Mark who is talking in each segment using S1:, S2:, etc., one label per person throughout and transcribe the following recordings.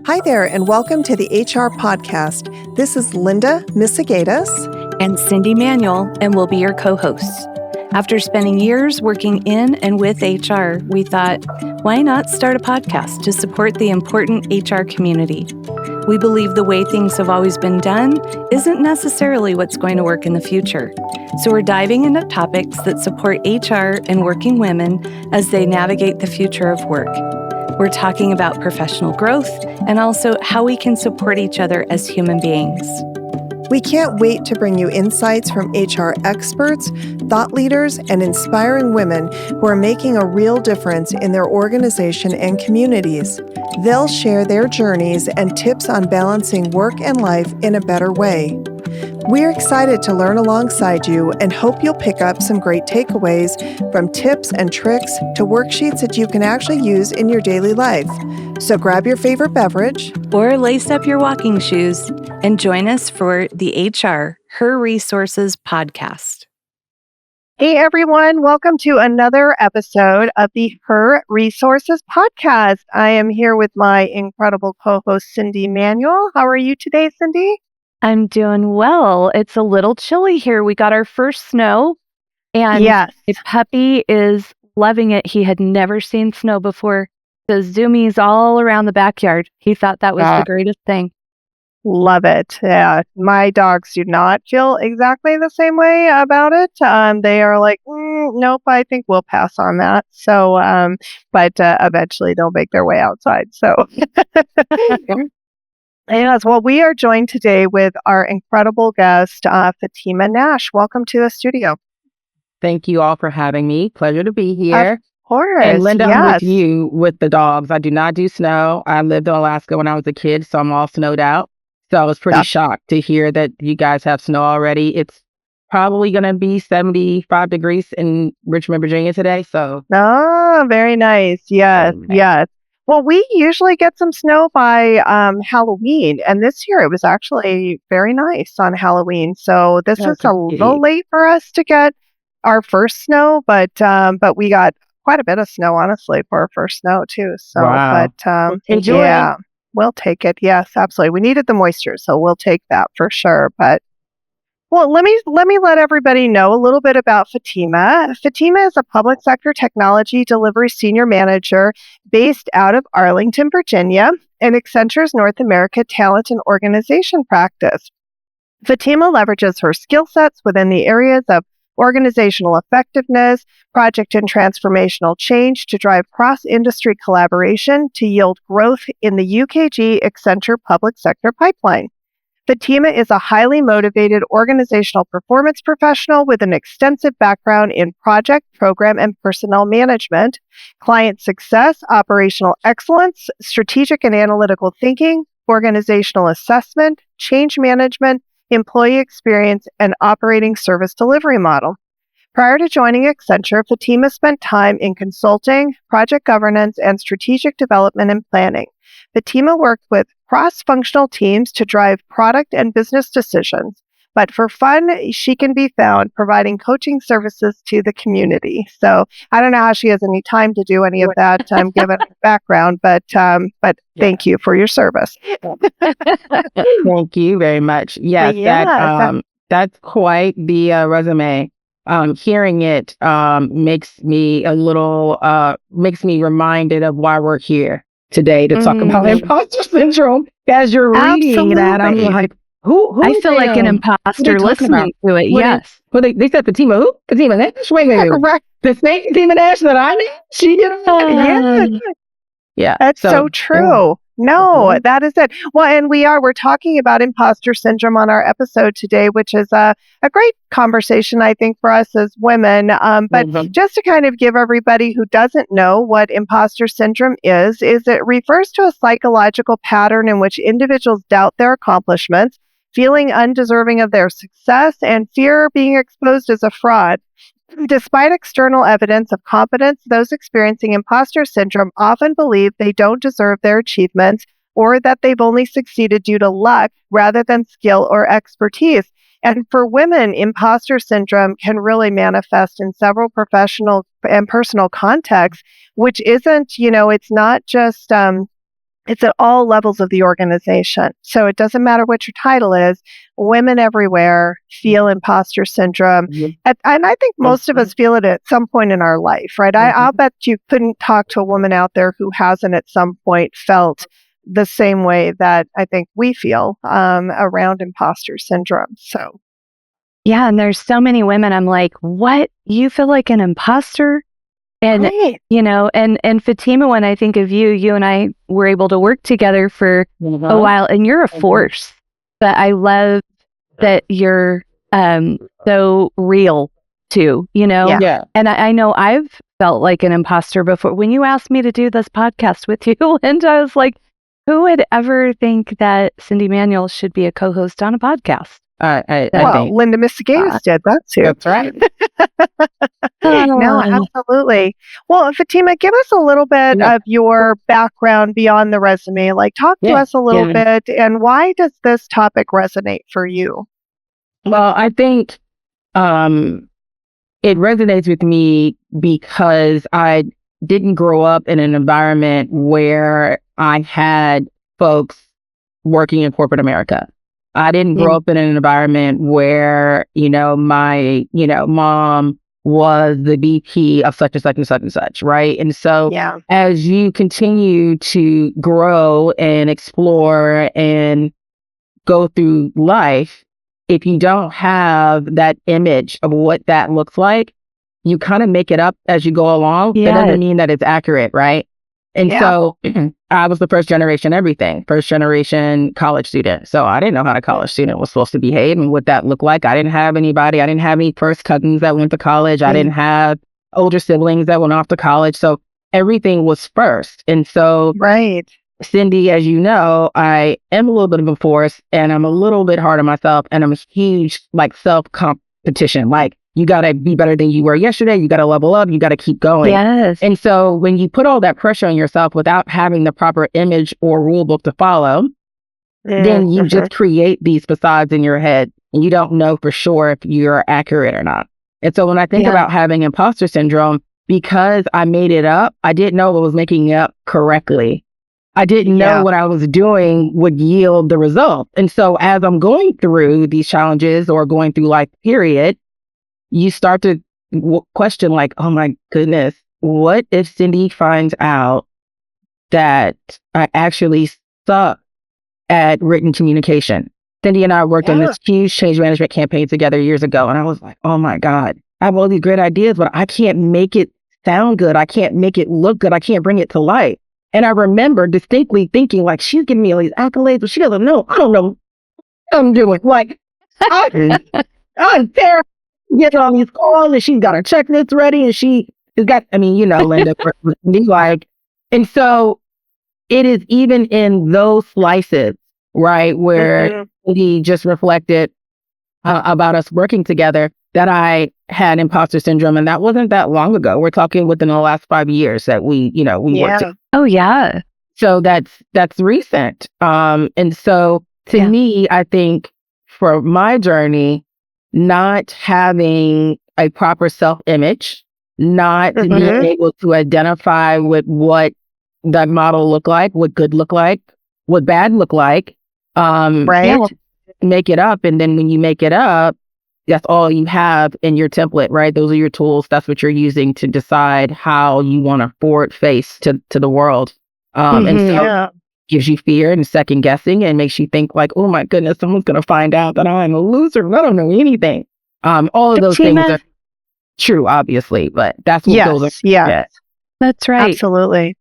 S1: Hi there, and welcome to the HR Podcast. This is Linda Misegadis
S2: and Cyndi Manuel, and we'll be your co-hosts. After spending years working in and with HR, we thought, why not start a podcast to support the important HR community? We believe the way things have always been done isn't necessarily what's going to work in the future. So we're diving into topics that support HR and working women as they navigate the future of work. We're talking about professional growth and also how we can support each other as human beings.
S1: We can't wait to bring you insights from HR experts, thought leaders, and inspiring women who are making a real difference in their organization and communities. They'll share their journeys and tips on balancing work and life in a better way. We're excited to learn alongside you and hope you'll pick up some great takeaways from tips and tricks to worksheets that you can actually use in your daily life. So grab your favorite beverage
S2: or lace up your walking shoes and join us for the HR Her Resources podcast.
S1: Hey everyone, welcome to another episode of the Her Resources podcast. I am here with my incredible co-host Cyndi Manuel. How are you today, Cyndi?
S2: I'm doing well. It's a little chilly here. We got our first snow, and
S1: yes,
S2: the puppy is loving it. He had never seen snow before. The zoomies all around the backyard. He thought that was the greatest thing.
S1: Love it. Yeah, my dogs do not feel exactly the same way about it. They are like, nope, I think we'll pass on that. So, but eventually they'll make their way outside. So. Yes, well, we are joined today with our incredible guest, Fatima Nash. Welcome to the studio.
S3: Thank you all for having me. Pleasure to be here.
S1: Of course.
S3: And Linda,
S1: yes.
S3: I'm with you with the dogs. I do not do snow. I lived in Alaska when I was a kid, so I'm all snowed out. So I was pretty shocked to hear that you guys have snow already. It's probably going to be 75 degrees in Richmond, Virginia today. So.
S1: Oh, very nice. Yes, yes. Well, we usually get some snow by Halloween, and this year it was actually very nice on Halloween. So this is a little late for us to get our first snow, but we got quite a bit of snow, honestly, for our first snow too. So,
S3: wow.
S1: But yeah, we'll take it. Yes, absolutely. We needed the moisture, so we'll take that for sure. But well, let me let everybody know a little bit about Fatima. Fatima is a public sector technology delivery senior manager based out of Arlington, Virginia, in Accenture's North America talent and organization practice. Fatima leverages her skill sets within the areas of organizational effectiveness, project and transformational change to drive cross-industry collaboration to yield growth in the UKG Accenture public sector pipeline. Fatima is a highly motivated organizational performance professional with an extensive background in project, program, and personnel management, client success, operational excellence, strategic and analytical thinking, organizational assessment, change management, employee experience, and operating service delivery model. Prior to joining Accenture, Fatima spent time in consulting, project governance, and strategic development and planning. Fatima worked with cross-functional teams to drive product and business decisions. But for fun, she can be found providing coaching services to the community. So I don't know how she has any time to do any of that, given her background, but thank you for your service.
S3: Thank you very much. Yes, that's quite the resume. Hearing it makes me reminded of why we're here today to talk about imposter syndrome. As you're reading that, I'm like, who
S2: I feel like an imposter listening to it. Yes.
S3: Well, they said Fatima, who? Fatima Nash? Wait. The same Fatima Nash that I knew? She did Yeah.
S1: That's so true. No, that is it. Well, and we're talking about imposter syndrome on our episode today, which is a great conversation, I think, for us as women. But just to kind of give everybody who doesn't know what imposter syndrome is it refers to a psychological pattern in which individuals doubt their accomplishments, feeling undeserving of their success, and fear being exposed as a fraud. Despite external evidence of competence, those experiencing imposter syndrome often believe they don't deserve their achievements or that they've only succeeded due to luck rather than skill or expertise. And for women, imposter syndrome can really manifest in several professional and personal contexts, which isn't, it's not just It's at all levels of the organization. So it doesn't matter what your title is. Women everywhere feel imposter syndrome. And I think most of us feel it at some point in our life, right? I'll bet you couldn't talk to a woman out there who hasn't at some point felt the same way that I think we feel around imposter syndrome. So,
S2: yeah. And there's so many women I'm like, what? You feel like an imposter? And,
S1: right.
S2: and Fatima, when I think of you, you and I were able to work together for a while, and you're a force. But I love that you're so real too,
S3: Yeah.
S2: And I know I've felt like an imposter before. When you asked me to do this podcast with you, and I was like, who would ever think that Cyndi Manuel should be a co-host on a podcast?
S3: I
S1: Well,
S3: think
S1: Linda Misegadis did that too.
S3: that's right.
S1: No, absolutely. Well, Fatima, give us a little bit of your background beyond the resume. Like, talk to us a little bit, and why does this topic resonate for you?
S3: Well, I think it resonates with me because I didn't grow up in an environment where I had folks working in corporate America. I didn't grow up in an environment where, my, mom was the VP of such and such and such and such, right? And so as you continue to grow and explore and go through life, if you don't have that image of what that looks like, you kind of make it up as you go along. That doesn't mean that it's accurate, right? And so I was the first generation college student. So I didn't know how a college student was supposed to behave and what that looked like. I didn't have anybody. I didn't have any first cousins that went to college. I didn't have older siblings that went off to college. So everything was first. And so Cyndi, as you know, I am a little bit of a force, and I'm a little bit hard on myself, and I'm a huge self-competition. Like, you got to be better than you were yesterday. You got to level up. You got to keep going.
S2: Yes.
S3: And so when you put all that pressure on yourself without having the proper image or rule book to follow, then you just create these facades in your head, and you don't know for sure if you're accurate or not. And so when I think about having imposter syndrome, because I made it up, I didn't know I was making it up correctly. I didn't know what I was doing would yield the result. And so as I'm going through these challenges or going through life period, you start to question like, oh my goodness, what if Cyndi finds out that I actually suck at written communication? Cyndi and I worked on this huge change management campaign together years ago. And I was like, oh my God, I have all these great ideas, but I can't make it sound good. I can't make it look good. I can't bring it to life. And I remember distinctly thinking, like, she's giving me all these accolades, but she doesn't know. I don't know what I'm doing. Like, I'm there getting all these calls, and she's got her checklist ready, and she has got, Linda, like, and so it is even in those slices, right, where he just reflected about us working together, that I had imposter syndrome, and that wasn't that long ago. We're talking within the last 5 years that we worked together.
S2: Oh yeah.
S3: So that's recent. And so to me, I think for my journey, not having a proper self-image, not being able to identify with what that model look like, what good look like, what bad look like, make it up. And then when you make it up, that's all you have in your template, right? Those are your tools. That's what you're using to decide how you want to forward face to the world. And so it gives you fear and second guessing, and makes you think like, oh my goodness, someone's going to find out that I'm a loser and I don't know anything. All of those things are true, obviously, but that's what goes on.
S1: Yes.
S2: That's right.
S1: Absolutely.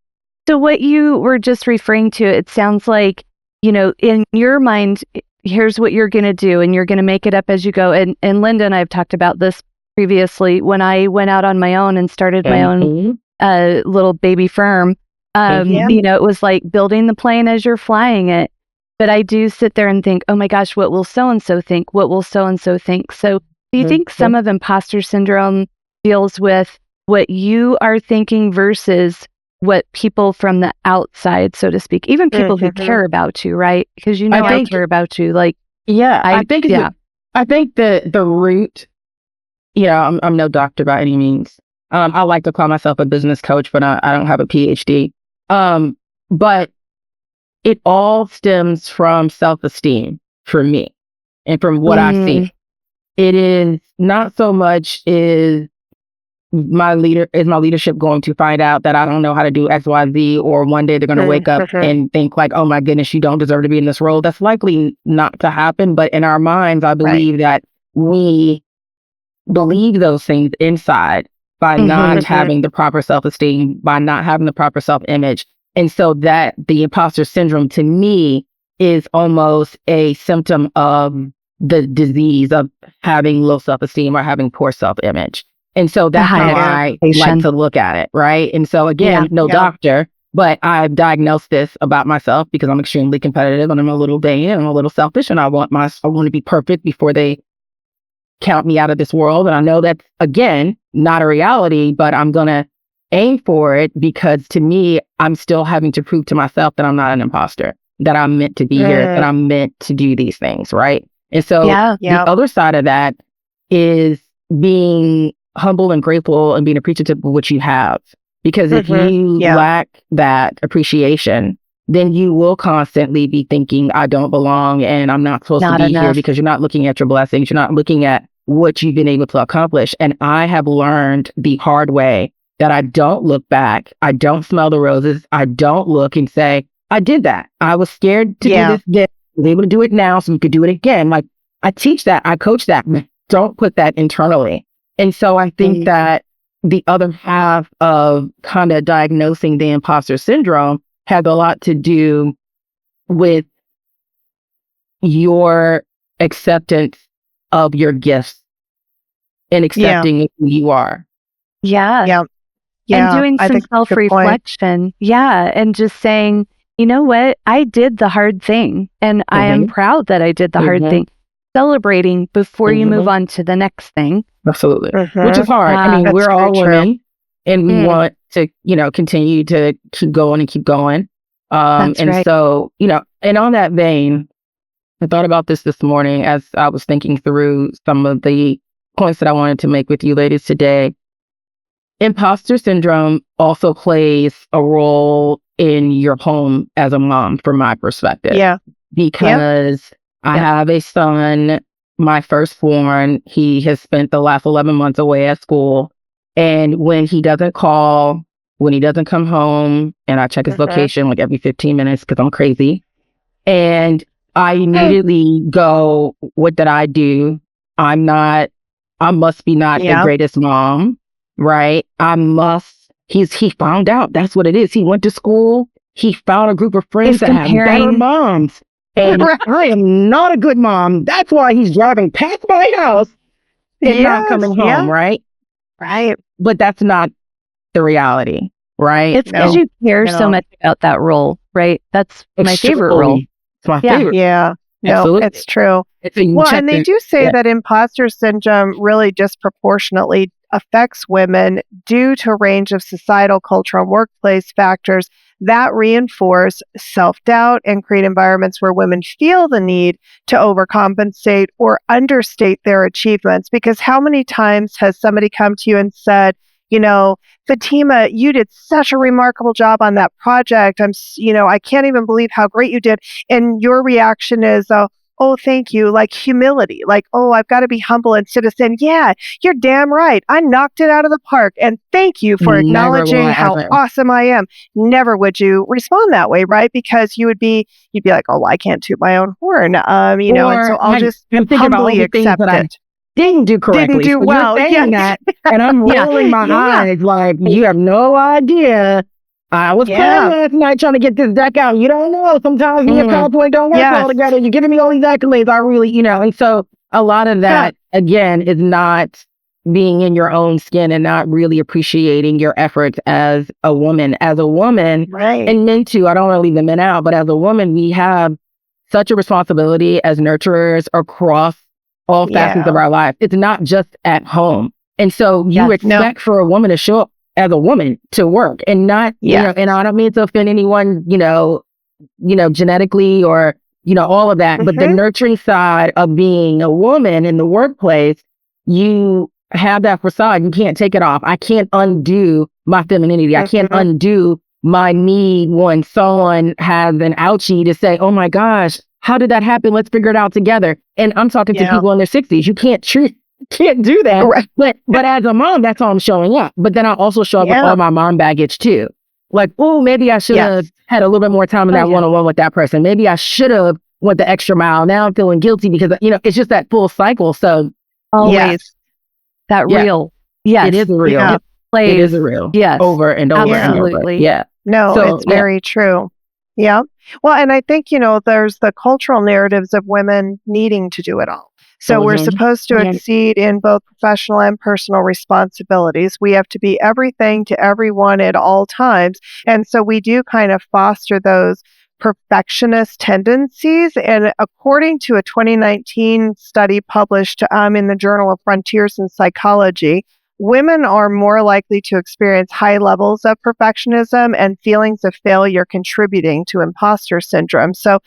S2: So what you were just referring to, it sounds like, in your mind, here's what you're going to do, and you're going to make it up as you go. And Linda and I have talked about this previously. When I went out on my own and started my own little baby firm, it was like building the plane as you're flying it. But I do sit there and think, oh my gosh, what will so-and-so think? What will so-and-so think? So do you think some of imposter syndrome deals with what you are thinking versus what people from the outside, so to speak, even people who care about you, right? Because I care about you. Like,
S3: I think the root, I'm no doctor by any means. I like to call myself a business coach, but I don't have a PhD. But it all stems from self-esteem for me and from what I see. It is not so much is my leadership going to find out that I don't know how to do X, Y, Z, or one day they're going to wake up and think like, oh my goodness, you don't deserve to be in this role. That's likely not to happen. But in our minds, I believe that we believe those things inside by not having the proper self-esteem, by not having the proper self-image. And so that the imposter syndrome to me is almost a symptom of the disease of having low self-esteem or having poor self-image. And so that's how I like to look at it, right? And so again, no doctor, but I've diagnosed this about myself because I'm extremely competitive and I'm a little vain and I'm a little selfish and I want to be perfect before they count me out of this world. And I know that's, again, not a reality, but I'm going to aim for it because to me, I'm still having to prove to myself that I'm not an imposter, that I'm meant to be here, that I'm meant to do these things, right? And so the other side of that is being humble and grateful and being appreciative of what you have. Because if you lack that appreciation, then you will constantly be thinking, I don't belong and I'm not supposed to be here because you're not looking at your blessings. You're not looking at what you've been able to accomplish. And I have learned the hard way that I don't look back. I don't smell the roses. I don't look and say, I did that. I was scared to do this. Then I was able to do it now so we could do it again. Like I teach that. I coach that. Don't put that internally. And so I think that the other half of kind of diagnosing the imposter syndrome has a lot to do with your acceptance of your gifts and accepting who you are.
S2: And doing some self-reflection. And just saying, you know what? I did the hard thing and I am proud that I did the hard thing. Celebrating before you move on to the next thing.
S3: Absolutely. Which is hard. I mean, we're all women and we want to, continue to keep going and keep going. So, and on that vein, I thought about this morning as I was thinking through some of the points that I wanted to make with you ladies today. Imposter syndrome also plays a role in your home as a mom, from my perspective. Because I have a son, my firstborn. He has spent the last 11 months away at school. And when he doesn't call, when he doesn't come home, and I check his location like every 15 minutes because I'm crazy. And I immediately go, what did I do? I must be not the greatest mom, right? He found out. That's what it is. He went to school. He found a group of friends that have better moms. And I am not a good mom. That's why he's driving past my house and not coming home, right?
S1: Right.
S3: But that's not the reality, right?
S2: It's because you care so much about that role, right? That's my favorite role.
S3: It's my favorite.
S1: Yeah. No, it's true. And they do say that imposter syndrome really disproportionately affects women due to a range of societal, cultural, and workplace factors that reinforce self-doubt and create environments where women feel the need to overcompensate or understate their achievements. Because how many times has somebody come to you and said, Fatima, you did such a remarkable job on that project. I can't even believe how great you did. And your reaction is, oh, thank you. Like humility, like, oh, I've got to be humble instead of saying, yeah, you're damn right. I knocked it out of the park. And thank you for acknowledging how awesome I am. Never would you respond that way, right? Because you'd be like, oh, I can't toot my own horn. And so I'll just humbly accept it.
S3: Didn't do correctly.
S1: Didn't do well.
S3: That, and I'm rolling my eyes like, you have no idea. I was playing last night trying to get this deck out. You don't know. Sometimes me and PowerPoint don't work well together. You're giving me all these accolades. I really, and so a lot of that, again, is not being in your own skin and not really appreciating your efforts as a woman. As a woman, and men too, I don't want to leave the men out, but as a woman, we have such a responsibility as nurturers across all facets of our life. It's not just at home. And so you expect for a woman to show up as a woman to work and not, and I don't mean to offend anyone, genetically or, all of that, but the nurturing side of being a woman in the workplace, you have that facade. You can't take it off. I can't undo my femininity. I can't undo my need when someone has an ouchie to say, oh my gosh, how did that happen? Let's figure it out together. And I'm talking to people in their 60s. You can't do that.
S1: Right.
S3: But as a mom, that's how I'm showing up. But then I also show up with all my mom baggage too. Like, oh, maybe I should have had a little bit more time in that one-on-one with that person. Maybe I should have went the extra mile. Now I'm feeling guilty because, it's just that full cycle. So
S2: always that real. Yes.
S3: It is real.
S2: Yeah.
S3: It is a real.
S2: Yes.
S3: Over and over
S2: Absolutely.
S3: and over. Yeah.
S1: No,
S3: So,
S1: it's very true. Yeah. Well, and I think, there's the cultural narratives of women needing to do it all. So we're supposed to exceed in both professional and personal responsibilities. We have to be everything to everyone at all times. And so we do kind of foster those perfectionist tendencies. And according to a 2019 study published in the Journal of Frontiers in Psychology, women are more likely to experience high levels of perfectionism and feelings of failure contributing to imposter syndrome. So,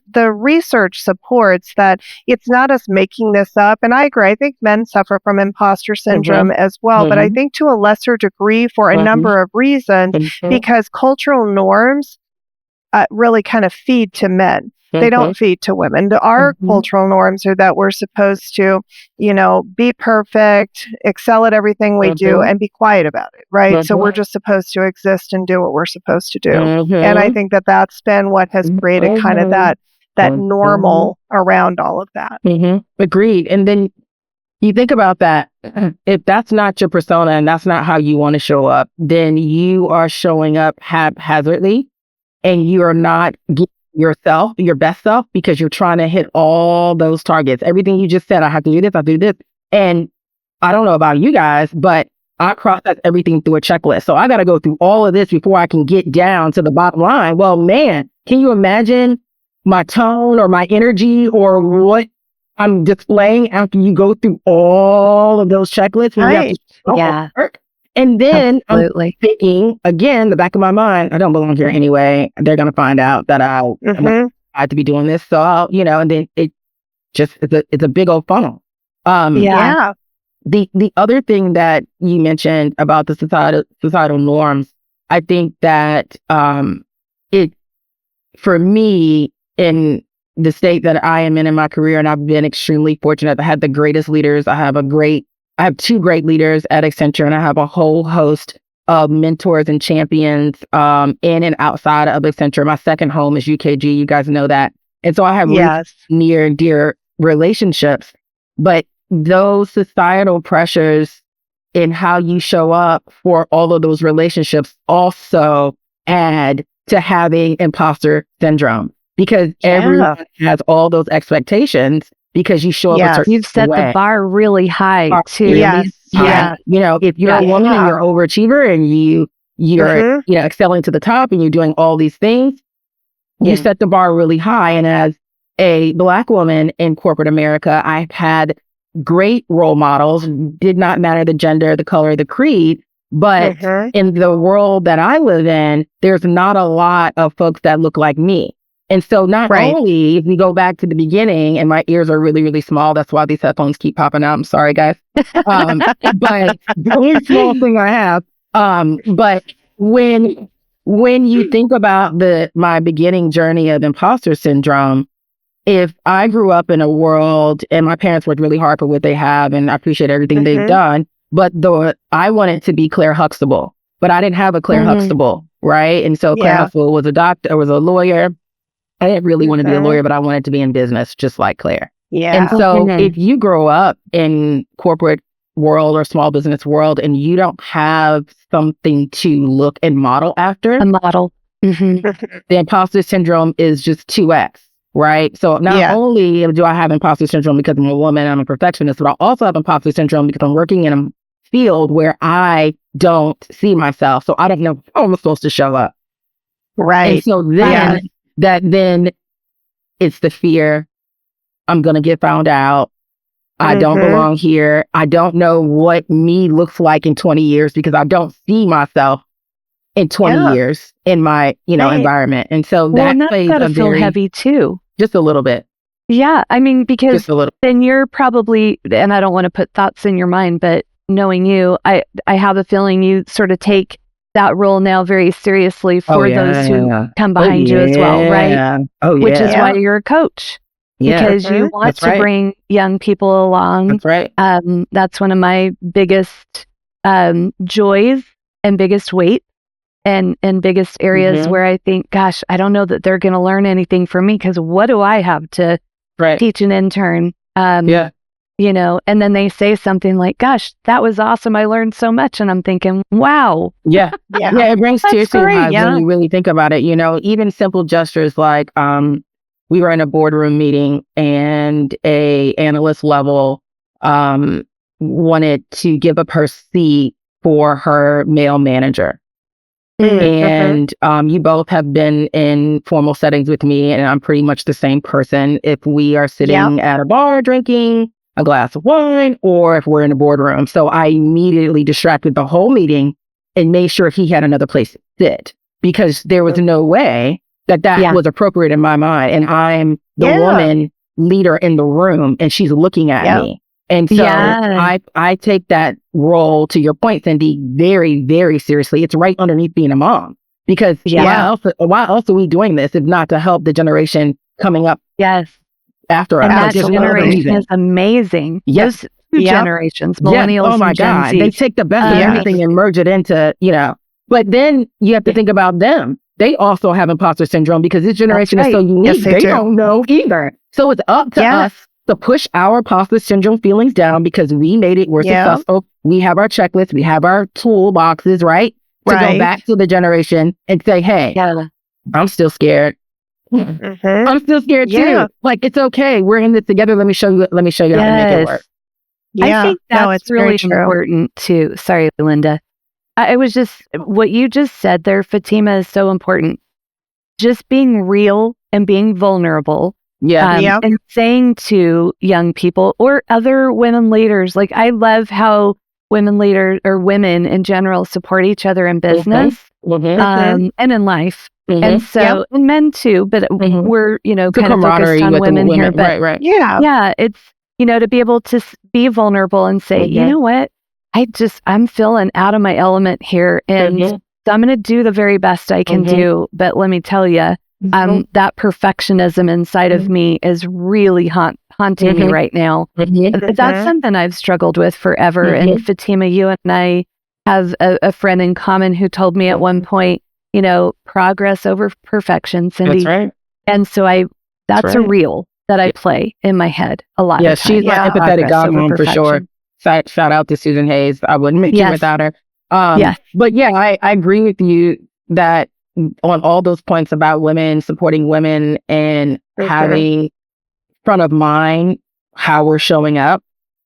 S1: the research supports that it's not us making this up. And I agree. I think men suffer from imposter syndrome as well, but I think to a lesser degree for a number of reasons, because cultural norms really kind of feed to men. They don't feed to women. Our cultural norms are that we're supposed to, be perfect, excel at everything we do, and be quiet about it, right? So we're just supposed to exist and do what we're supposed to do. And I think that that's been what has created kind of that normal around all of that.
S3: Agreed. And then you think about that. If that's not your persona and that's not how you want to show up, then you are showing up haphazardly and you are not giving yourself, your best self, because you're trying to hit all those targets. Everything you just said, I have to do this, I do this. And I don't know about you guys, but I process everything through a checklist. So I got to go through all of this before I can get down to the bottom line. Well, man, can you imagine my tone or my energy or what I'm displaying after you go through all of those checklists?
S1: Right.
S3: And then I'm thinking, again, the back of my mind, I don't belong here anyway. They're going to find out that I have to be doing this. So I'll, and then it's a big old funnel. The other thing that you mentioned about the societal norms, I think that for me, in the state that I am in my career, and I've been extremely fortunate. I had the greatest leaders. I have two great leaders at Accenture, and I have a whole host of mentors and champions in and outside of Accenture. My second home is UKG. You guys know that. And so I have near and dear relationships. But those societal pressures in how you show up for all of those relationships also add to having imposter syndrome, because everyone has all those expectations. Because you show up a certain
S2: You've set the bar really high too.
S3: If you're a woman and you're an overachiever and you're excelling to the top and you're doing all these things, you set the bar really high. And as a Black woman in corporate America, I've had great role models. Did not matter the gender, the color, the creed. But in the world that I live in, there's not a lot of folks that look like me. And so not only, if we go back to the beginning, and my ears are really, really small, that's why these headphones keep popping out. I'm sorry, guys. But the only small thing I have. But when you think about my beginning journey of imposter syndrome, if I grew up in a world, and my parents worked really hard for what they have, and I appreciate everything they've done, but I wanted to be Claire Huxtable, but I didn't have a Claire Huxtable, right? And so Claire Huxtable was a doctor, was a lawyer. I didn't really want to be a lawyer, but I wanted to be in business, just like Claire. And so if you grow up in corporate world or small business world and you don't have something to look and model after, the imposter syndrome is just 2x, right? So not only do I have imposter syndrome because I'm a woman, I'm a perfectionist, but I also have imposter syndrome because I'm working in a field where I don't see myself. So I don't know how I'm supposed to show up.
S1: Right.
S3: And so then it's the fear. I'm going to get found out. I don't belong here. I don't know what me looks like in 20 years because I don't see myself in 20 years in my, environment. And so that plays
S2: gotta feel heavy too.
S3: Just a little bit.
S2: Yeah. I mean, because then you're probably, and I don't want to put thoughts in your mind, but knowing you, I have a feeling you sort of take that role now very seriously for those who come behind you as well, right?
S3: Oh, yeah.
S2: Which is why you're a coach. Because you want to bring young people along.
S3: That's right.
S2: That's one of my biggest joys and biggest weight and biggest areas where I think, gosh, I don't know that they're going to learn anything from me, because what do I have to teach an intern? You know, and then they say something like, gosh, that was awesome. I learned so much. And I'm thinking, wow.
S3: Yeah. It brings tears to your eyes when you really think about it. You know, even simple gestures like, we were in a boardroom meeting and a analyst level wanted to give up her seat for her male manager. And you both have been in formal settings with me, and I'm pretty much the same person if we are sitting at a bar drinking a glass of wine or if we're in a boardroom. So I immediately distracted the whole meeting and made sure he had another place to sit, because there was no way that was appropriate in my mind. And I'm the woman leader in the room, and she's looking at me. And so I take that role, to your point, Cyndi, very, very seriously. It's right underneath being a mom, because why else are we doing this if not to help the generation coming up after us?
S2: And that generation is amazing. Those two generations, millennials
S3: oh my
S2: and Gen
S3: God.
S2: Z.
S3: They take the best of everything and merge it into, you know. But then you have to think about them. They also have imposter syndrome, because this generation is so unique. They don't know either. So it's up to us to push our imposter syndrome feelings down, because we made it. We're successful. We have our checklist. We have our toolboxes, right? To go back to the generation and say, hey, I'm still scared. I'm still scared too. Like, it's okay. We're in this together. Let me show you how to make it work.
S2: I think that's really important too. Sorry, Linda. It was just what you just said there, Fatima, is so important. Just being real and being vulnerable. And saying to young people or other women leaders, like, I love how women leaders or women in general support each other in business and in life. And so, and men too, but we're, you know, kind of focused on women here. But it's, you know, to be able to be vulnerable and say, you know what, I'm feeling out of my element here, and so I'm going to do the very best I can do. But let me tell you, that perfectionism inside of me is really haunting me right now. That's something I've struggled with forever. And Fatima, you and I have a friend in common who told me at one point, you know, progress over perfection, Cyndi.
S3: That's right.
S2: And so that's a reel that I play in my head a lot of times.
S3: She's my empathetic godmom for sure. Shout out to Susan Hayes. I wouldn't make it without her. But I agree with you that on all those points about women, supporting women, and having front of mind how we're showing up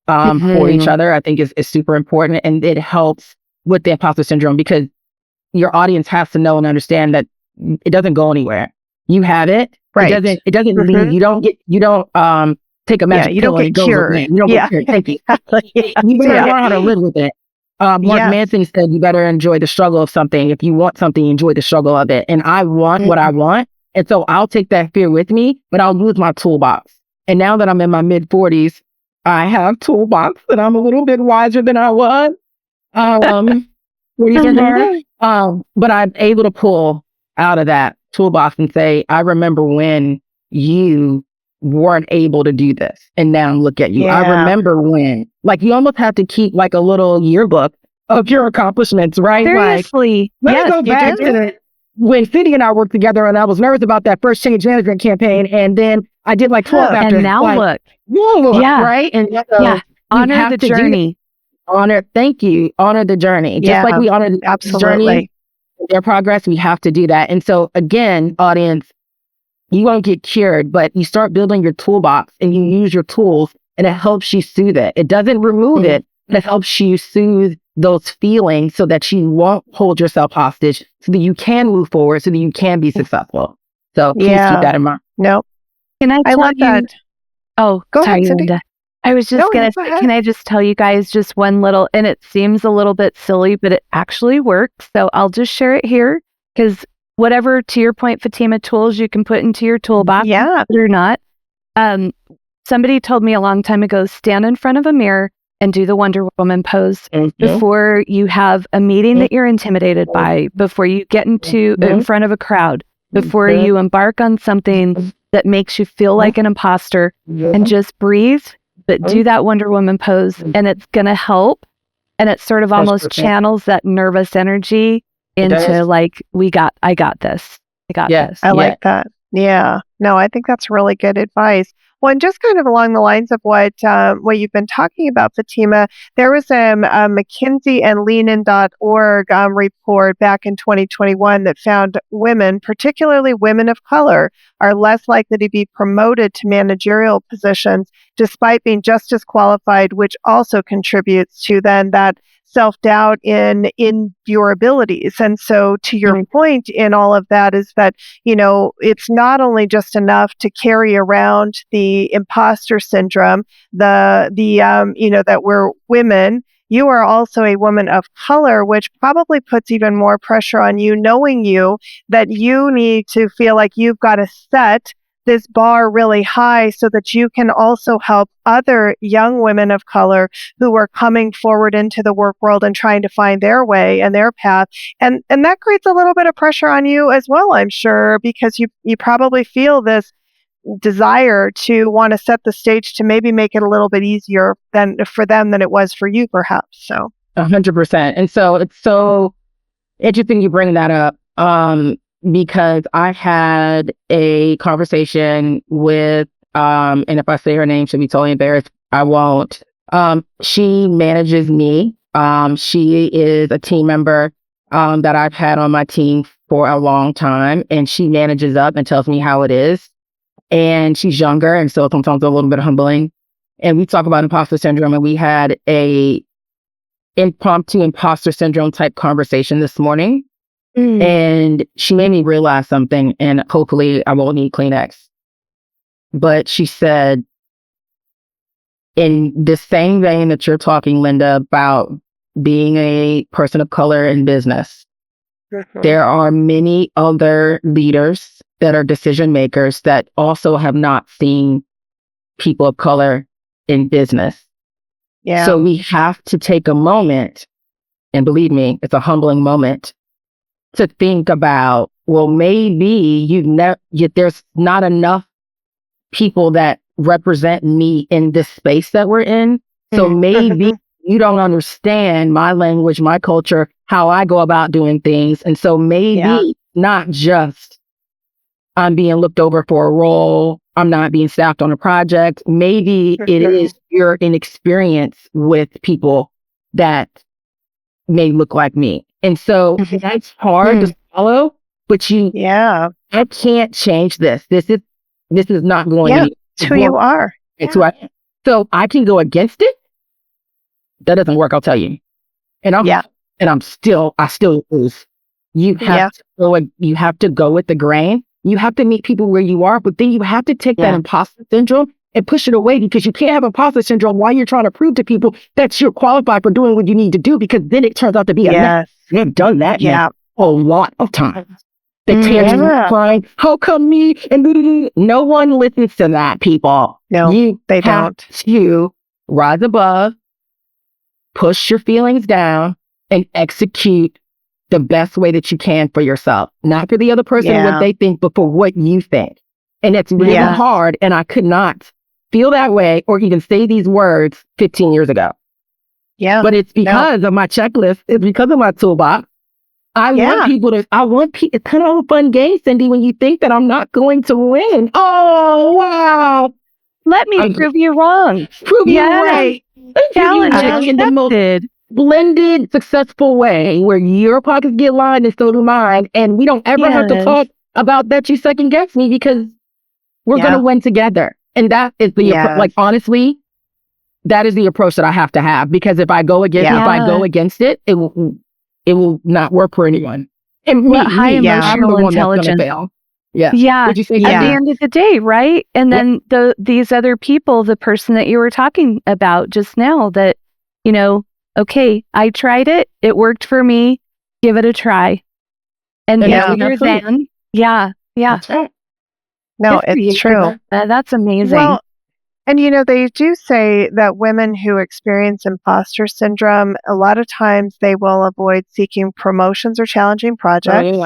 S3: for each other, I think is super important. And it helps with the imposter syndrome, because your audience has to know and understand that it doesn't go anywhere. You have it. It doesn't leave. You don't take a magic pill and it goes away. You don't get cured. Thank you. You better learn how to live with it. Mark Manson said, you better enjoy the struggle of something. If you want something, enjoy the struggle of it. And I want what I want. And so I'll take that fear with me, but I'll use my toolbox. And now that I'm in my mid 40s, I have toolbox, and I'm a little bit wiser than I was. But I'm able to pull out of that toolbox and say, I remember when you weren't able to do this, and now look at you. I remember when, like, you almost have to keep like a little yearbook of your accomplishments, right?
S2: Seriously.
S3: Like, let me go back to when Cyndi and I worked together, and I was nervous about that first change management campaign, and then I did like 12 after.
S2: And now look.
S3: Right? And
S2: honor the journey.
S3: Thank you. Honor the journey. Just like we honor the journey, their progress, we have to do that. And so again, audience, you won't get cured, but you start building your toolbox and you use your tools, and it helps you soothe it. It doesn't remove it, but it helps you soothe those feelings so that you won't hold yourself hostage, so that you can move forward, so that you can be successful. So please keep that in mind.
S1: No.
S2: Can I
S1: love that.
S2: Oh,
S1: go
S2: sorry,
S1: ahead, Cyndi.
S2: Linda. I was just going to say, can I just tell you guys just one little, and it seems a little bit silly, but it actually works. So I'll just share it here, because whatever, to your point, Fatima, tools you can put into your toolbox, or not. Somebody told me a long time ago, stand in front of a mirror and do the Wonder Woman pose, before you have a meeting that you're intimidated by, before you get in front of a crowd, before you embark on something that makes you feel like an imposter, and just breathe, but do that Wonder Woman pose, and it's going to help. And it sort of almost channels that nervous energy into like, I got this. I got this.
S1: I like that. Yeah. No, I think that's really good advice. Well, and just kind of along the lines of what you've been talking about, Fatima, there was a McKinsey and leanin.org report back in 2021 that found women, particularly women of color, are less likely to be promoted to managerial positions despite being just as qualified, which also contributes to then that self-doubt in your abilities. And so to your point in all of that is that, it's not only just enough to carry around the imposter syndrome, that we're women. You are also a woman of color, which probably puts even more pressure on you, knowing that you need to feel like you've got to set this bar really high so that you can also help other young women of color who are coming forward into the work world and trying to find their way and their path. And that creates a little bit of pressure on you as well, I'm sure, because you probably feel this desire to want to set the stage to maybe make it a little bit easier for them than it was for you, perhaps. So
S3: 100%. And so it's so interesting you bring that up. Because I had a conversation with, and if I say her name, she'll be totally embarrassed. I won't. She manages me. She is a team member that I've had on my team for a long time, and she manages up and tells me how it is. And she's younger, and so sometimes a little bit humbling. And we talk about imposter syndrome, and we had a impromptu imposter syndrome type conversation this morning. And she made me realize something, and hopefully I won't need Kleenex. But she said, in the same vein that you're talking, Linda, about being a person of color in business, there are many other leaders that are decision makers that also have not seen people of color in business.
S1: Yeah.
S3: So we have to take a moment, and believe me, it's a humbling moment, to think about, well, maybe there's not enough people that represent me in this space that we're in. So maybe you don't understand my language, my culture, how I go about doing things. And so maybe not just I'm being looked over for a role, I'm not being staffed on a project. Maybe it is your inexperience with people that may look like me. And so that's hard to follow, but I can't change this. This is not going to
S1: it's who you are.
S3: It's who I am. So I can go against it. That doesn't work, I'll tell you. And I still lose. You have to go with the grain. You have to meet people where you are, but then you have to take that imposter syndrome and push it away, because you can't have imposter syndrome while you're trying to prove to people that you're qualified for doing what you need to do, because then it turns out to be a mess. They've done that a lot of times. They can't find, how come me? And no one listens to that, people.
S1: No, they don't.
S3: You rise above, push your feelings down, and execute the best way that you can for yourself. Not for the other person, what they think, but for what you think. And it's really hard, and I could not feel that way or even say these words 15 years ago. Yeah. But it's because of my checklist. It's because of my toolbox. I want people, it's kind of a fun game, Cyndi, when you think that I'm not going to win. Oh, wow.
S2: Let me prove you wrong.
S3: Prove you right.
S2: Challenge
S3: in the most blended, successful way, where your pockets get lined and so do mine. And we don't ever have to talk about that you second guess me, because we're going to win together. And that is honestly, that is the approach that I have to have, because if I go against it, it will not work for anyone. And
S2: high emotional intelligence. Yeah.
S3: Would you say
S2: at the end of the day, right? And then these other people, the person that you were talking about just now, that, okay, I tried it. It worked for me. Give it a try. And you're then. Yeah.
S3: That's right.
S1: No, it's true.
S2: That's amazing.
S1: Well, And they do say that women who experience imposter syndrome, a lot of times they will avoid seeking promotions or challenging projects.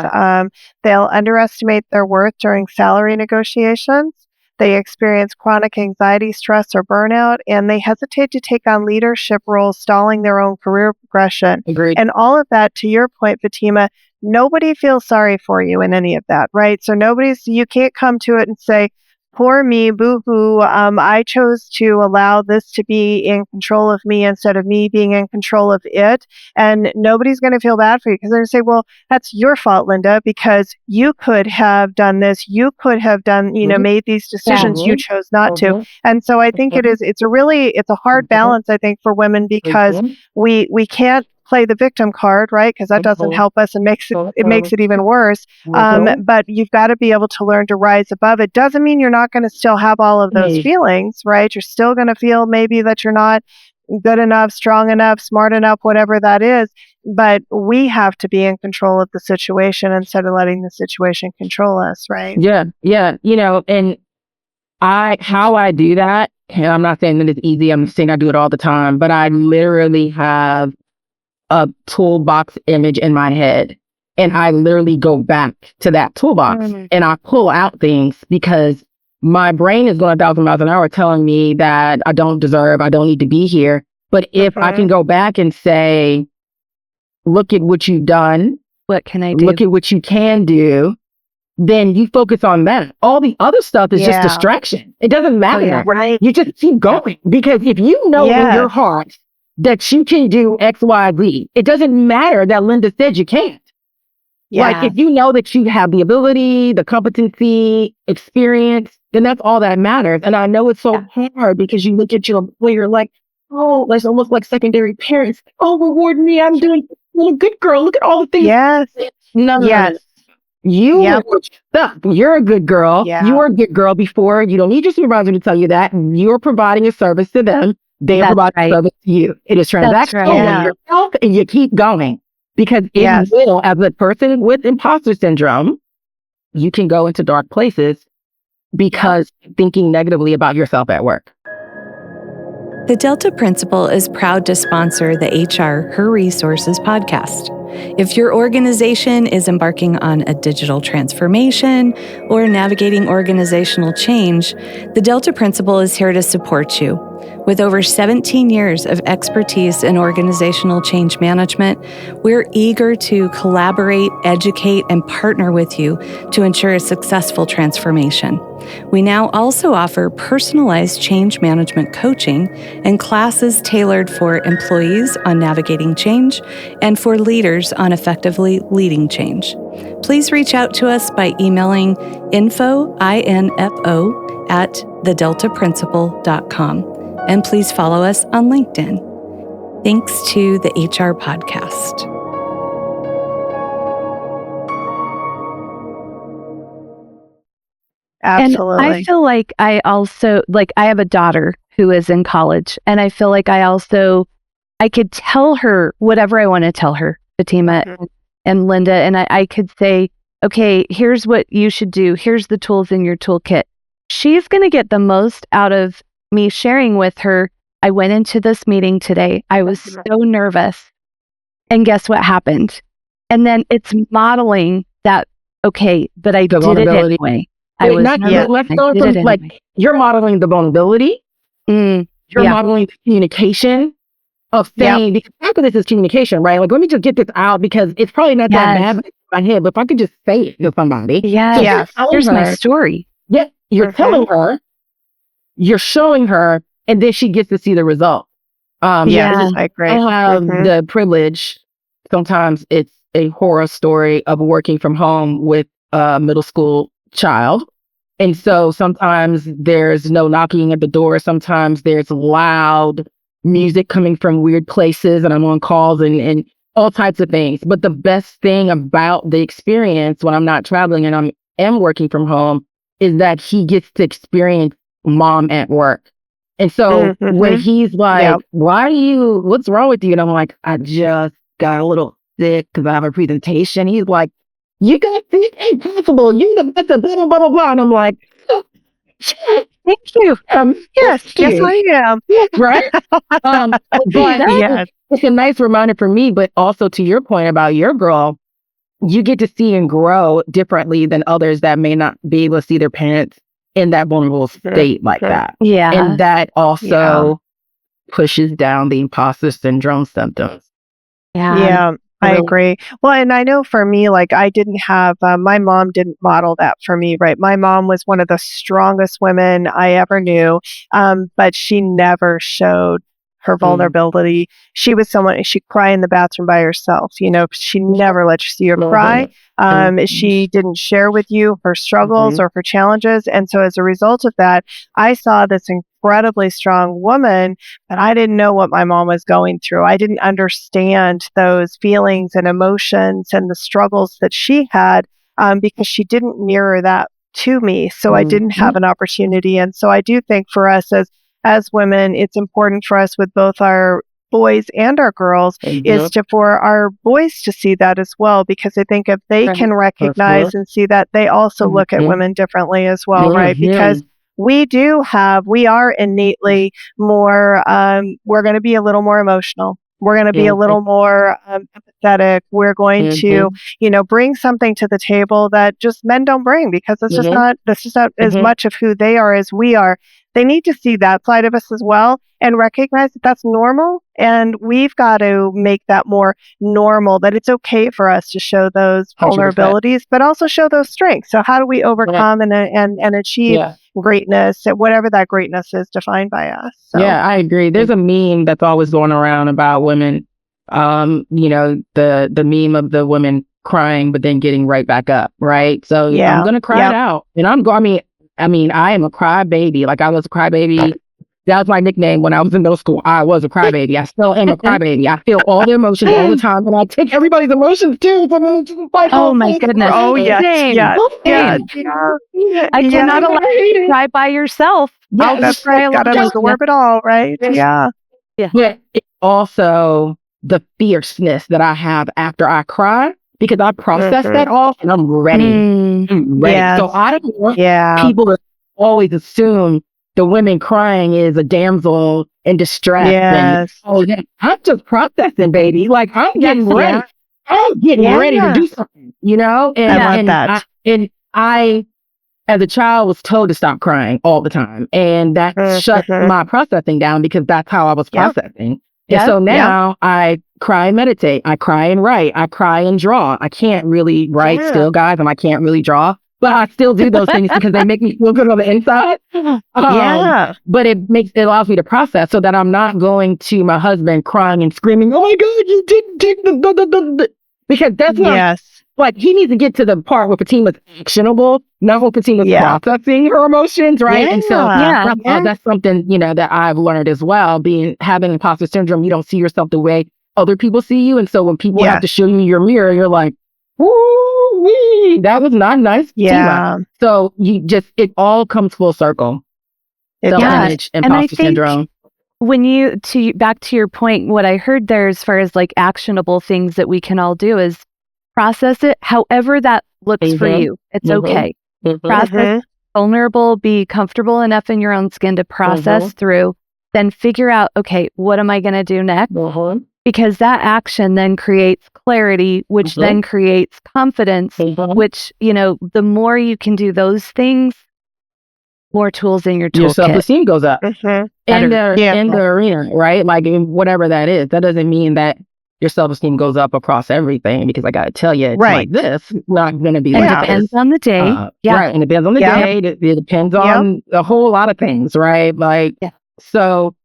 S1: They'll underestimate their worth during salary negotiations. They experience chronic anxiety, stress, or burnout, and they hesitate to take on leadership roles, stalling their own career progression.
S3: Agreed.
S1: And all of that, to your point, Fatima, nobody feels sorry for you in any of that, right? So you can't come to it and say, poor me, boo-hoo, I chose to allow this to be in control of me instead of me being in control of it. And nobody's going to feel bad for you because they're going to say, well, that's your fault, Linda, because you could have done this. You could have done, made these decisions. You chose not to. And so I think it's a hard balance, I think, for women because we can't play the victim card, right? Because that doesn't help us and makes it even worse. But you've got to be able to learn to rise above it. Doesn't mean you're not going to still have all of those feelings, right? You're still going to feel maybe that you're not good enough, strong enough, smart enough, whatever that is. But we have to be in control of the situation instead of letting the situation control us, right?
S3: Yeah. And how I do that, and I'm not saying that it's easy, I'm saying I do it all the time, but I literally have a toolbox image in my head. And I literally go back to that toolbox and I pull out things because my brain is going 1,000 miles an hour telling me that I don't need to be here. But if I can go back and say, look at what you've done.
S2: What can I do?
S3: Look at what you can do. Then you focus on that. All the other stuff is just distraction. It doesn't matter.
S1: Right.
S3: You just keep going. Because if you know in your heart that you can do X, Y, Z, it doesn't matter that Linda said you can't. Like, if you know that you have the ability, the competency, experience, then that's all that matters. And I know it's so hard because you look at your employer like, oh, let's almost like secondary parents. Oh, reward me. I'm doing a good girl. Look at all the things.
S1: Yes.
S3: No. You're a good girl. You were a good girl before. You don't need your supervisor to tell you that. You're providing a service to them. They provide a service to you. It is transactional yourself, and you keep going. Because it will, as a person with imposter syndrome, you can go into dark places because thinking negatively about yourself at work.
S2: The Delta Principal is proud to sponsor the HR Her Resources podcast. If your organization is embarking on a digital transformation or navigating organizational change, the Delta Principal is here to support you. With over 17 years of expertise in organizational change management, we're eager to collaborate, educate, and partner with you to ensure a successful transformation. We now also offer personalized change management coaching and classes tailored for employees on navigating change and for leaders on effectively leading change. Please reach out to us by emailing info at thedeltaprincipal.com. And please follow us on LinkedIn. Thanks to the HR Podcast.
S1: Absolutely.
S2: And I feel like I have a daughter who is in college, and I feel like I could tell her whatever I want to tell her, Fatima and Linda, and I could say, okay, here's what you should do. Here's the tools in your toolkit. She's going to get the most out of me sharing with her. I went into this meeting today. I was so nervous. And guess what happened? And then it's modeling that, okay, but I did it anyway.
S3: You're modeling the vulnerability. You're modeling the communication of saying, because after this is communication, right? Like, let me just get this out because it's probably not that bad in my head, but if I could just say it to somebody.
S2: Here's my story.
S3: Yeah, you're telling her, you're showing her, and then she gets to see the result.
S1: I agree.
S3: I have the privilege, sometimes it's a horror story of working from home with a middle school child. And so sometimes there's no knocking at the door. Sometimes there's loud music coming from weird places and I'm on calls and all types of things. But the best thing about the experience when I'm not traveling and am working from home is that he gets to experience mom at work. And so when he's like, what's wrong with you? And I'm like, I just got a little sick because I have a presentation. He's like, you got this impossible. You the best of blah, blah, blah, blah. And I'm like,
S2: Thank you.
S1: Yes, yes, I am.
S3: Right? But
S1: Yes.
S3: it's a nice reminder for me, but also to your point about your girl, you get to see and grow differently than others that may not be able to see their parents in that vulnerable state like that.
S2: Yeah.
S3: And that also pushes down the imposter syndrome symptoms.
S1: Yeah, I agree. Well, and I know for me, like I didn't have, my mom didn't model that for me, right? My mom was one of the strongest women I ever knew, but she never showed her vulnerability. She was someone, she'd cry in the bathroom by herself, she never let you see her cry. She didn't share with you her struggles or her challenges. And so as a result of that, I saw this incredibly strong woman, but I didn't know what my mom was going through. I didn't understand those feelings and emotions and the struggles that she had, because she didn't mirror that to me. So I didn't have an opportunity. And so I do think for us as women, it's important for us with both our boys and our girls is for our boys to see that as well, because I think if they can recognize and see that, they also look at women differently as well, right? Because we are innately more, we're going to be a little more emotional. We're going to be a little more empathetic. We're going to, bring something to the table that just men don't bring, because that's just not as much of who they are as we are. They need to see that side of us as well and recognize that that's normal. And we've got to make that more normal, that it's okay for us to show those vulnerabilities, 100%. But also show those strengths. So how do we overcome and achieve greatness, whatever that greatness is defined by us? So.
S3: Yeah, I agree. There's a meme that's always going around about women, the meme of the women crying, but then getting right back up, right? So I'm going to cry it out. And I am a crybaby. Like I was a crybaby. That was my nickname when I was in middle school. I was a crybaby. I still am a crybaby. I feel all the emotions all the time, and I take everybody's emotions too.
S2: Oh my goodness!
S1: Oh yes, yeah.
S2: I cannot allow you to cry by yourself.
S1: Oh, that's right. Gotta absorb it all, right? Yeah.
S3: But it's also the fierceness that I have after I cry, because I process that off and I'm ready. I'm ready.
S1: Yes.
S3: So I don't want people to always assume the women crying is a damsel in distress.
S1: Yes.
S3: And, I'm just processing, baby. Like I'm getting ready. I'm getting ready to do something, And
S1: I love that.
S3: I, as a child, was told to stop crying all the time. And that shut my processing down, because that's how I was processing. And so now I cry and meditate. I cry and write. I cry and draw. I can't really write still, guys, and I can't really draw. But I still do those things because they make me feel good on the inside. But it allows me to process, so that I'm not going to my husband crying and screaming, "Oh my God, you didn't take the," because that's not like, he needs to get to the part where Fatima's actionable, not where Fatima's processing her emotions, right? And so that's something, that I've learned as well. Having imposter syndrome, you don't see yourself the way other people see you. And so when people have to show you your mirror, you're like, woo-wee, that was not nice.
S1: Yeah.
S3: So it all comes full circle. Self-image, imposter syndrome.
S2: When back to your point, what I heard there as far as like actionable things that we can all do is process it however that looks for you. It's okay. Process vulnerable, be comfortable enough in your own skin to process through, then figure out, okay, what am I going to do next? Because that action then creates clarity, which then creates confidence, which, the more you can do those things, more tools in your toolkit.
S3: Your self-esteem goes up in the arena, right? Like whatever that is. That doesn't mean that your self-esteem goes up across everything, because I got to tell you, it's like this. It's not going to be like
S2: this. It depends on the day.
S3: Right. And it depends on the day. It depends on a whole lot of things, right? Like, so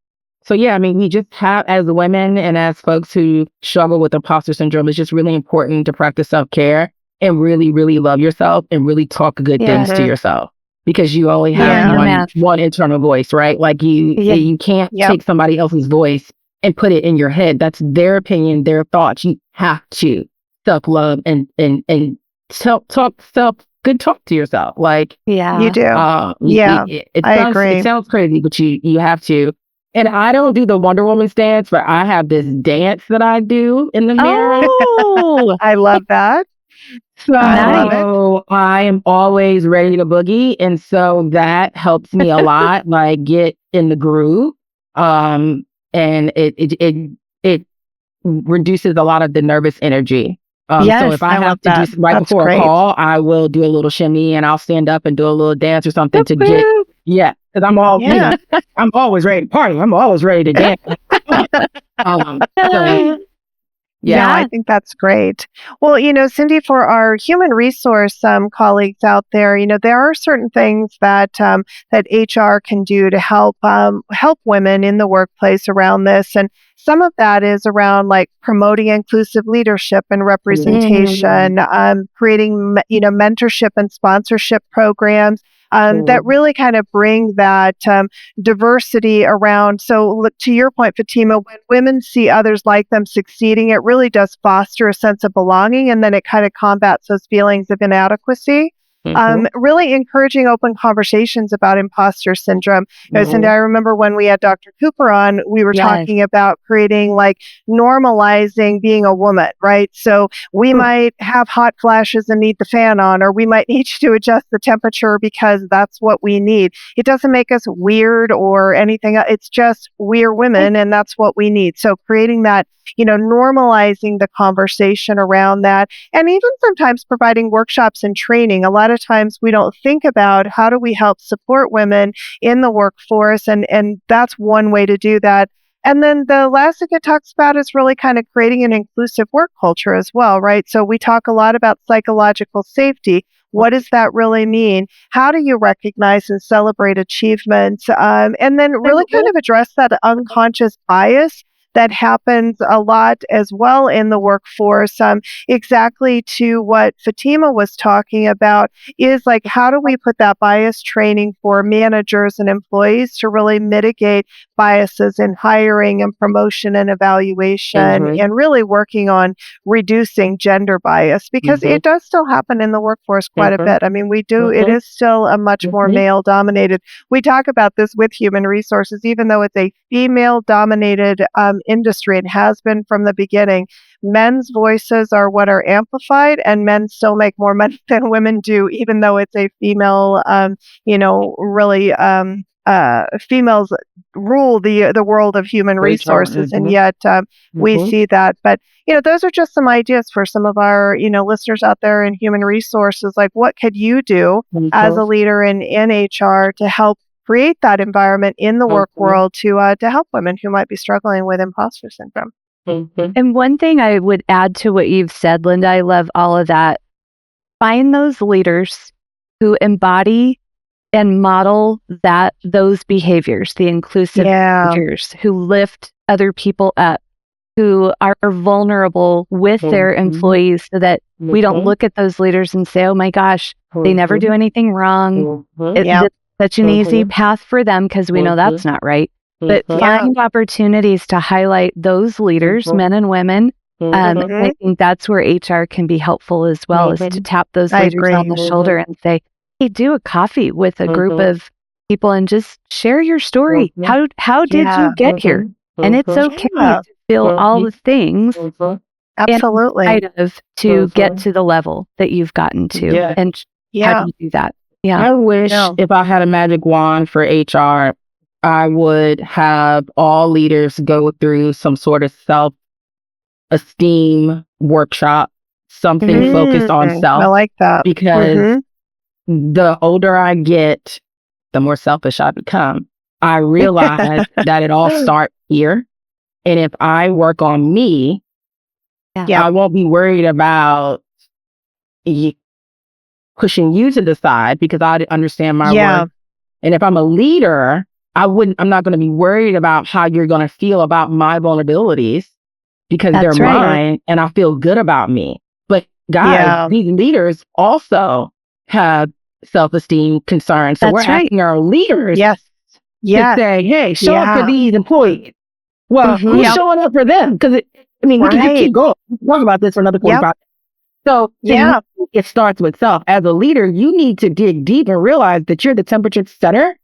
S3: yeah, I mean, we just have, as women and as folks who struggle with imposter syndrome, it's just really important to practice self-care and really, really love yourself and really talk good things to yourself. Because you only have one internal voice, right? Like you can't take somebody else's voice and put it in your head. That's their opinion, their thoughts. You have to self-love and good talk to yourself. Like,
S1: you do.
S3: I agree. It sounds crazy, but you have to. And I don't do the Wonder Woman dance, but I have this dance that I do in the mirror.
S1: Oh, I love that. I love it.
S3: So I am always ready to boogie. And so that helps me a lot, like get in the groove. And it reduces a lot of the nervous energy. So
S1: Yes,
S3: if I
S1: I love
S3: have to do
S1: that.
S3: right
S1: That's
S3: before a
S1: great.
S3: call, I will do a little shimmy and I'll stand up and do a little dance or something
S2: Whoop,
S3: to get,
S2: whoop.
S3: because I'm all,
S1: Yeah.
S3: I'm always ready to party. I'm always ready to dance. So
S1: No, I think that's great. Well, Cyndi, for our human resource colleagues out there, there are certain things that that HR can do to help women in the workplace around this, and some of that is around like promoting inclusive leadership and representation, creating mentorship and sponsorship programs. That really kind of bring that diversity around. So, look, to your point, Fatima, when women see others like them succeeding, it really does foster a sense of belonging, and then it kind of combats those feelings of inadequacy. Really encouraging open conversations about imposter syndrome. Cindy, I remember when we had Dr. Cooper on, we were talking about creating like normalizing being a woman, right? So we might have hot flashes and need the fan on, or we might need to adjust the temperature because that's what we need. It doesn't make us weird or anything. It's just we're women and that's what we need. So creating that, normalizing the conversation around that, and even sometimes providing workshops and training. A lot of times we don't think about how do we help support women in the workforce, and that's one way to do that. And then the last thing it talks about is really kind of creating an inclusive work culture as well, right? So we talk a lot about psychological safety. What does that really mean? How do you recognize and celebrate achievements? And then really kind of address that unconscious bias that happens a lot as well in the workforce. Exactly to what Fatima was talking about is like, how do we put that bias training for managers and employees to really mitigate biases in hiring and promotion and evaluation, and really working on reducing gender bias, because it does still happen in the workforce quite a bit. I mean, it is still a much more male dominated. We talk about this with human resources, even though it's a female dominated industry and has been from the beginning. Men's voices are what are amplified, and men still make more money than women do, even though it's a female, really females rule the world of human resources, and yet we see that. But those are just some ideas for some of our listeners out there in human resources. Like, what could you do as a leader in HR to help create that environment in the work world to help women who might be struggling with imposter syndrome?
S2: And one thing I would add to what you've said, Linda, I love all of that. Find those leaders who embody and model those behaviors, the inclusive behaviors, who lift other people up, who are vulnerable with their employees, so that we don't look at those leaders and say, oh my gosh, they never do anything wrong. It's such an easy path for them, because we know that's not right. But find opportunities to highlight those leaders, men and women. And I think that's where HR can be helpful as well, is to tap those leaders on the shoulder and say, hey, do a coffee with a group of people and just share your story. How did you get here? And it's okay to feel all the things
S1: Absolutely
S2: to get to the level that you've gotten to. And how do you do that?
S3: I wish if I had a magic wand for HR, I would have all leaders go through some sort of self-esteem workshop, something focused on self.
S1: I like that.
S3: Because the older I get, the more selfish I become. I realize that it all starts here. And if I work on me, I won't be worried about pushing you to the side, because I understand my worth. And if I'm a leader, I'm not going to be worried about how you're going to feel about my vulnerabilities, because they're mine and I feel good about me. But guys, these leaders also have self-esteem concerns. So we're asking our leaders to say, hey, show up for these employees. Well, who's showing up for them? Because we can just keep going. We'll talk about this for another 45. So it starts with self. As a leader, you need to dig deep and realize that you're the temperature setter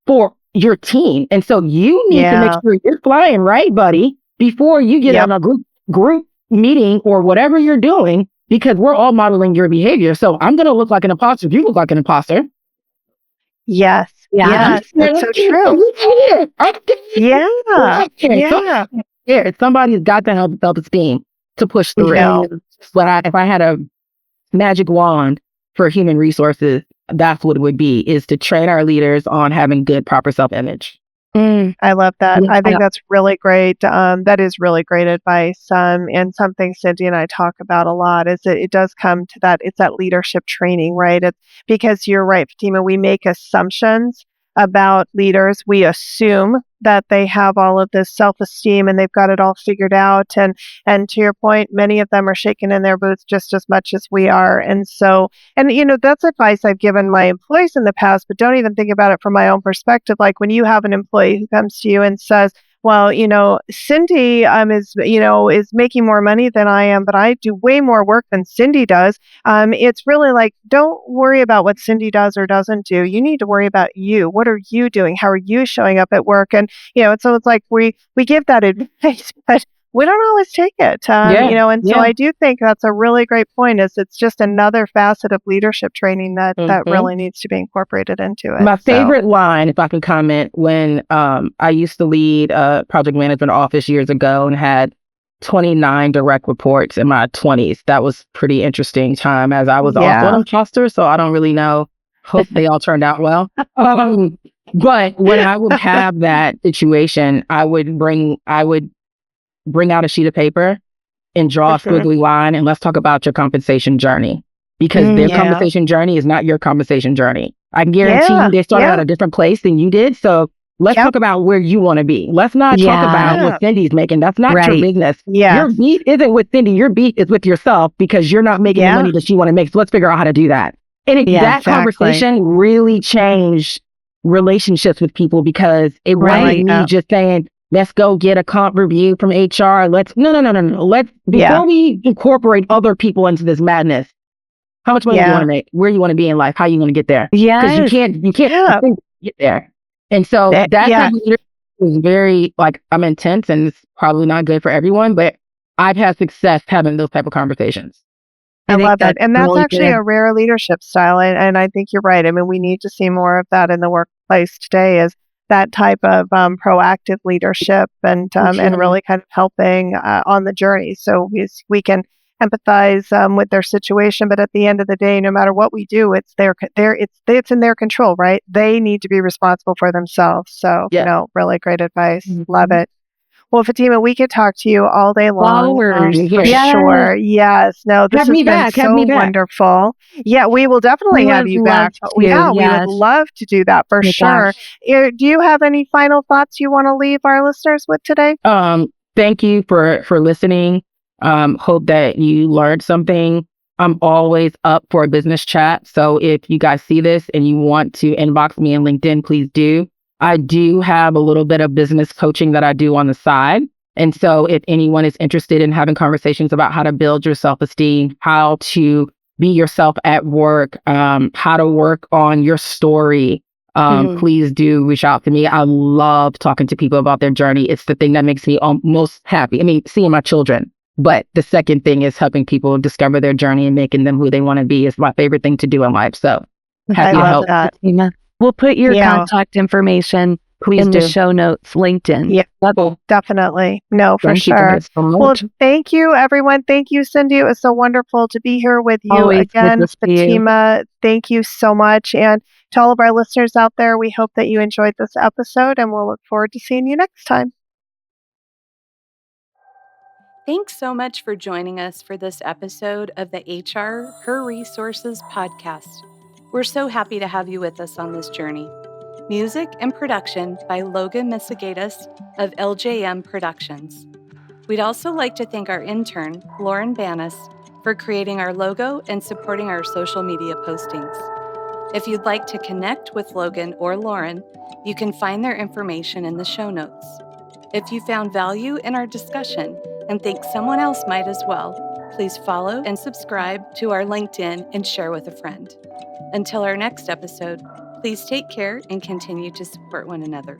S3: for your team. And so you need to make sure you're flying right, buddy, before you get on a group meeting or whatever you're doing. because we're all modeling your behavior. So I'm going to look like an imposter if you look like an imposter.
S1: Yes. Yes. That's so true. Yeah. Yeah.
S3: Yeah. Somebody's got to have self-esteem to push through it. But if I had a magic wand for human resources, that's what it would be, is to train our leaders on having good, proper self-image.
S1: I love that. I think that's really great. That is really great advice. And something Cyndi and I talk about a lot is that it does come to that. It's that leadership training, right? It's because you're right, Fatima. We make assumptions about leaders. We assume that they have all of this self-esteem and they've got it all figured out. And to your point, many of them are shaking in their boots just as much as we are. And so, and that's advice I've given my employees in the past, but don't even think about it from my own perspective. Like when you have an employee who comes to you and says, well, Cyndi is making more money than I am, but I do way more work than Cyndi does. It's really like, don't worry about what Cyndi does or doesn't do. You need to worry about you. What are you doing? How are you showing up at work? And so it's like we give that advice, but we don't always take it. So I do think that's a really great point. Is it's just another facet of leadership training that really needs to be incorporated into it.
S3: My favorite line, if I can comment, when I used to lead a project management office years ago and had 29 direct reports in my 20s. That was pretty interesting time, as I was also an imposter, so I don't really know. Hope they all turned out well. But when I would have that situation, I would bring out a sheet of paper and draw a squiggly line, and let's talk about your compensation journey, because their compensation journey is not your compensation journey. I can guarantee you they started at a different place than you did. So let's talk about where you want to be. Let's not talk about what Cyndi's making. That's not your business. Your beat isn't with Cyndi. Your beat is with yourself, because you're not making the money that you want to make. So let's figure out how to do that. And that conversation really changed relationships with people, because it wasn't me just saying, let's go get a comp review from HR. No. Before we incorporate other people into this madness, how much money do you want to make? Where you want to be in life? How you going to get there? Because you can't get there. And so that type of leadership is very, I'm intense, and it's probably not good for everyone, but I've had success having those type of conversations.
S1: I love that. And that's actually a rare leadership style. And I think you're right. I mean, we need to see more of that in the workplace today, is that type of proactive leadership and really kind of helping on the journey. So we can empathize with their situation, but at the end of the day, no matter what we do, it's it's in their control, right? They need to be responsible for themselves. So, really great advice. Love it. Well, Fatima, we could talk to you all day long. For sure. Yes. No, this has been so wonderful. Yeah, we will definitely have you back. We would love to do that for sure. Do you have any final thoughts you want to leave our listeners with today?
S3: Thank you for listening. Hope that you learned something. I'm always up for a business chat. So if you guys see this and you want to inbox me on LinkedIn, please do. I do have a little bit of business coaching that I do on the side. And so if anyone is interested in having conversations about how to build your self-esteem, how to be yourself at work, how to work on your story, please do reach out to me. I love talking to people about their journey. It's the thing that makes me most happy. I mean, seeing my children. But the second thing is helping people discover their journey and making them who they want to be is my favorite thing to do in life. So happy to help.
S2: That. We'll put your contact information in the show notes, LinkedIn.
S1: Yeah, definitely. No, for sure. Well, thank you, everyone. Thank you, Cyndi. It was so wonderful to be here with you again. Fatima, thank you so much. And to all of our listeners out there, we hope that you enjoyed this episode, and we'll look forward to seeing you next time.
S2: Thanks so much for joining us for this episode of the HR Her Resources podcast. We're so happy to have you with us on this journey. Music and production by Logan Misegadis of LJM Productions. We'd also like to thank our intern, Lauren Banas, for creating our logo and supporting our social media postings. If you'd like to connect with Logan or Lauren, you can find their information in the show notes. If you found value in our discussion and think someone else might as well, please follow and subscribe to our LinkedIn and share with a friend. Until our next episode, please take care and continue to support one another.